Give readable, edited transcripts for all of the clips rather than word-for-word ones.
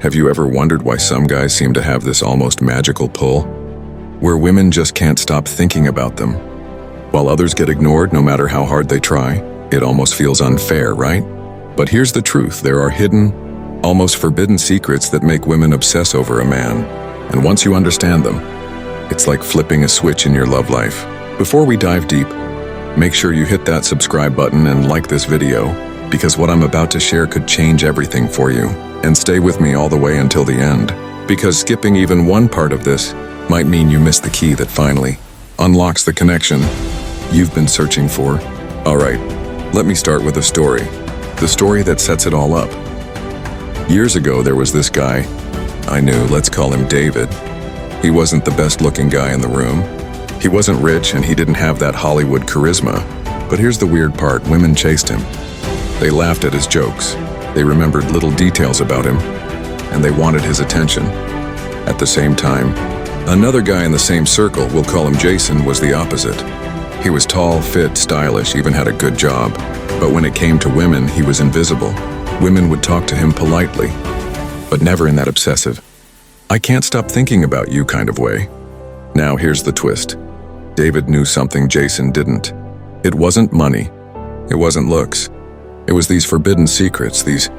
Have you ever wondered why some guys seem to have this almost magical pull, where women just can't stop thinking about them? While others get ignored no matter how hard they try, it almost feels unfair, right? But here's the truth, there are hidden, almost forbidden secrets that make women obsess over a man. And once you understand them, it's like flipping a switch in your love life. Before we dive deep, make sure you hit that subscribe button and like this video, because what I'm about to share could change everything for you. And stay with me all the way until the end, because skipping even one part of this might mean you miss the key that finally unlocks the connection you've been searching for. Alright, let me start with a story. The story that sets it all up. Years ago, there was this guy I knew, let's call him David. He wasn't the best looking guy in the room. He wasn't rich and he didn't have that Hollywood charisma. But here's the weird part, women chased him. They laughed at his jokes. They remembered little details about him, and they wanted his attention. At the same time, another guy in the same circle, we'll call him Jason, was the opposite. He was tall, fit, stylish, even had a good job. But when it came to women, he was invisible. Women would talk to him politely, but never in that obsessive, I can't stop thinking about you kind of way. Now here's the twist. David knew something Jason didn't. It wasn't money. It wasn't looks. It was these forbidden secrets, these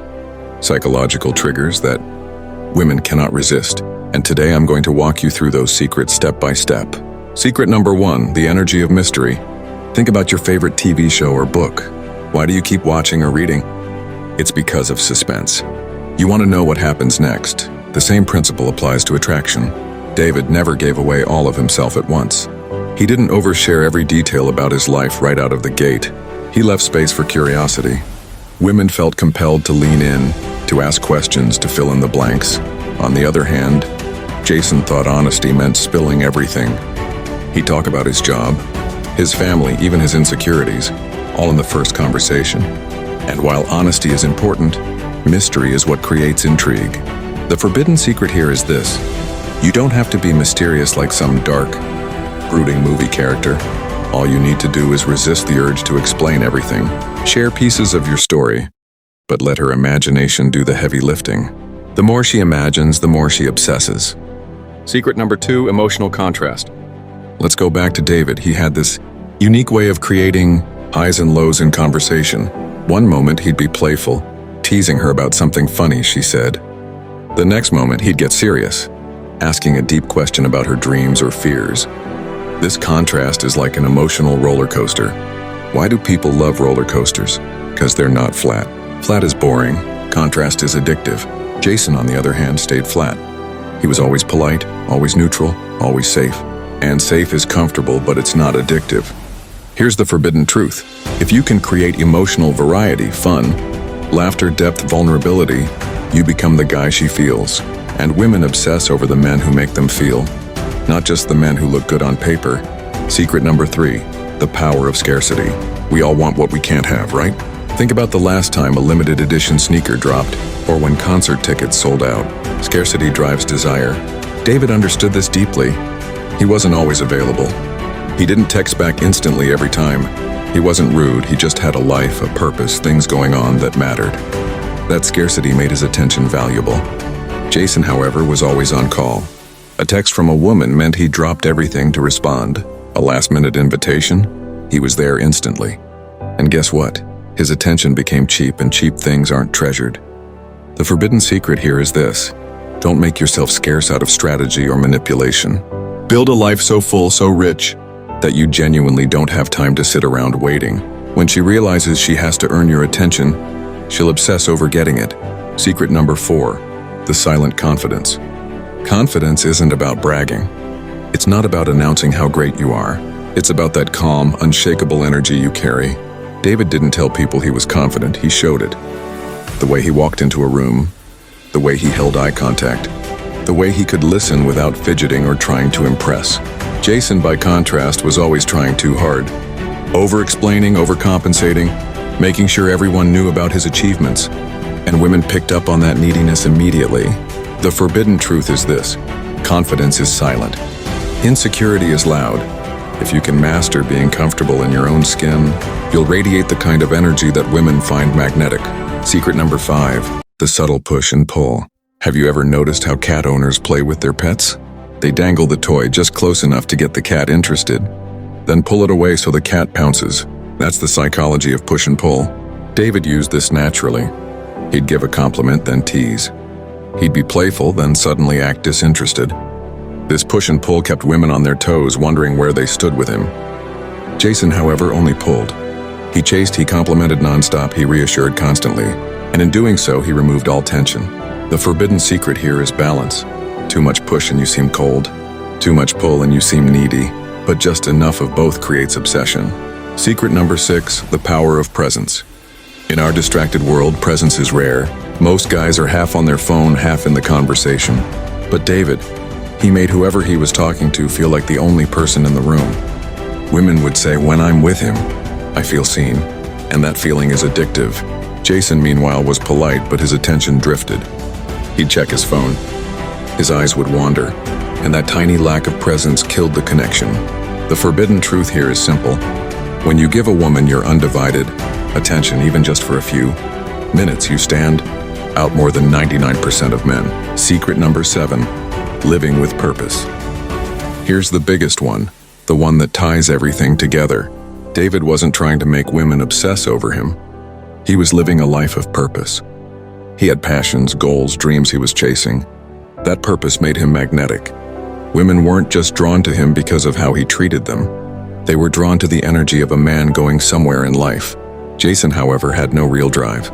psychological triggers that women cannot resist. And today I'm going to walk you through those secrets step by step. Secret number 1, the energy of mystery. Think about your favorite TV show or book. Why do you keep watching or reading? It's because of suspense. You want to know what happens next. The same principle applies to attraction. David never gave away all of himself at once. He didn't overshare every detail about his life right out of the gate. He left space for curiosity. Women felt compelled to lean in, to ask questions, to fill in the blanks. On the other hand, Jason thought honesty meant spilling everything. He'd talk about his job, his family, even his insecurities, all in the first conversation. And while honesty is important, mystery is what creates intrigue. The forbidden secret here is this: you don't have to be mysterious like some dark, brooding movie character. All you need to do is resist the urge to explain everything. Share pieces of your story, but let her imagination do the heavy lifting. The more she imagines, the more she obsesses. Secret number 2, emotional contrast. Let's go back to David. He had this unique way of creating highs and lows in conversation. One moment he'd be playful, teasing her about something funny she said. The next moment he'd get serious, asking a deep question about her dreams or fears. This contrast is like an emotional roller coaster. Why do people love roller coasters? Because they're not flat. Flat is boring. Contrast is addictive. Jason, on the other hand, stayed flat. He was always polite, always neutral, always safe. And safe is comfortable, but it's not addictive. Here's the forbidden truth. If you can create emotional variety, fun, laughter, depth, vulnerability, you become the guy she feels. And women obsess over the men who make them feel, not just the men who look good on paper. Secret number 3, the power of scarcity. We all want what we can't have, right? Think about the last time a limited edition sneaker dropped, or when concert tickets sold out. Scarcity drives desire. David understood this deeply. He wasn't always available. He didn't text back instantly every time. He wasn't rude, he just had a life, a purpose, things going on that mattered. That scarcity made his attention valuable. Jason, however, was always on call. A text from a woman meant he dropped everything to respond. A last-minute invitation? He was there instantly. And guess what? His attention became cheap, and cheap things aren't treasured. The forbidden secret here is this: don't make yourself scarce out of strategy or manipulation. Build a life so full, so rich, that you genuinely don't have time to sit around waiting. When she realizes she has to earn your attention, she'll obsess over getting it. Secret number 4, the silent confidence. Confidence isn't about bragging. It's not about announcing how great you are. It's about that calm, unshakable energy you carry. David didn't tell people he was confident, he showed it. The way he walked into a room, the way he held eye contact, the way he could listen without fidgeting or trying to impress. Jason, by contrast, was always trying too hard. Over-explaining, overcompensating, making sure everyone knew about his achievements. And women picked up on that neediness immediately. The forbidden truth is this: confidence is silent. Insecurity is loud. If you can master being comfortable in your own skin, you'll radiate the kind of energy that women find magnetic. Secret number 5, the subtle push and pull. Have you ever noticed how cat owners play with their pets? They dangle the toy just close enough to get the cat interested, then pull it away so the cat pounces. That's the psychology of push and pull. David used this naturally. He'd give a compliment, then tease. He'd be playful, then suddenly act disinterested. This push and pull kept women on their toes, wondering where they stood with him. Jason, however, only pulled. He chased, he complimented nonstop, he reassured constantly, and in doing so, he removed all tension. The forbidden secret here is balance. Too much push and you seem cold. Too much pull and you seem needy. But just enough of both creates obsession. Secret number 6, the power of presence. In our distracted world, presence is rare. Most guys are half on their phone, half in the conversation. But David, he made whoever he was talking to feel like the only person in the room. Women would say, when I'm with him, I feel seen. And that feeling is addictive. Jason, meanwhile, was polite, but his attention drifted. He'd check his phone. His eyes would wander, and that tiny lack of presence killed the connection. The forbidden truth here is simple. When you give a woman your undivided attention, even just for a few minutes, you stand out more than 99% of men. Secret number 7, living with purpose. Here's the biggest one, the one that ties everything together. David wasn't trying to make women obsess over him. He was living a life of purpose. He had passions, goals, dreams he was chasing. That purpose made him magnetic. Women weren't just drawn to him because of how he treated them. They were drawn to the energy of a man going somewhere in life. Jason, however, had no real drive.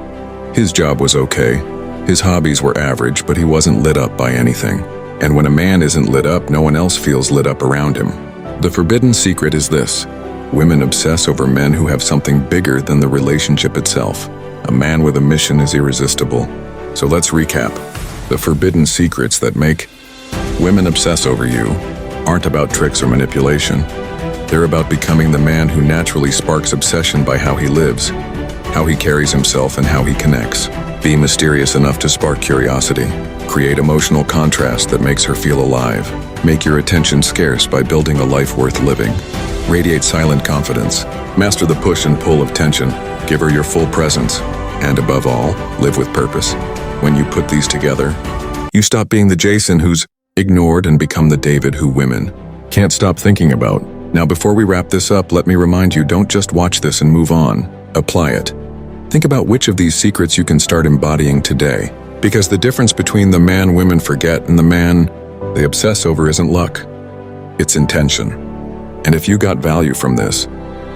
His job was okay. His hobbies were average, but he wasn't lit up by anything. And when a man isn't lit up, no one else feels lit up around him. The forbidden secret is this. Women obsess over men who have something bigger than the relationship itself. A man with a mission is irresistible. So let's recap. The forbidden secrets that make women obsess over you aren't about tricks or manipulation. They're about becoming the man who naturally sparks obsession by how he lives, how he carries himself, and how he connects. Be mysterious enough to spark curiosity. Create emotional contrast that makes her feel alive. Make your attention scarce by building a life worth living. Radiate silent confidence. Master the push and pull of tension. Give her your full presence. And above all, live with purpose. When you put these together, you stop being the Jason who's ignored and become the David who women can't stop thinking about. Now, before we wrap this up, let me remind you, don't just watch this and move on. Apply it. Think about which of these secrets you can start embodying today. Because the difference between the man women forget and the man they obsess over isn't luck. It's intention. And if you got value from this,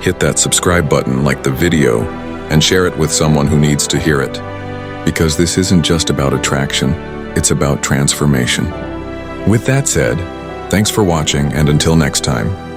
hit that subscribe button, like the video, and share it with someone who needs to hear it. Because this isn't just about attraction, it's about transformation. With that said, thanks for watching, and until next time.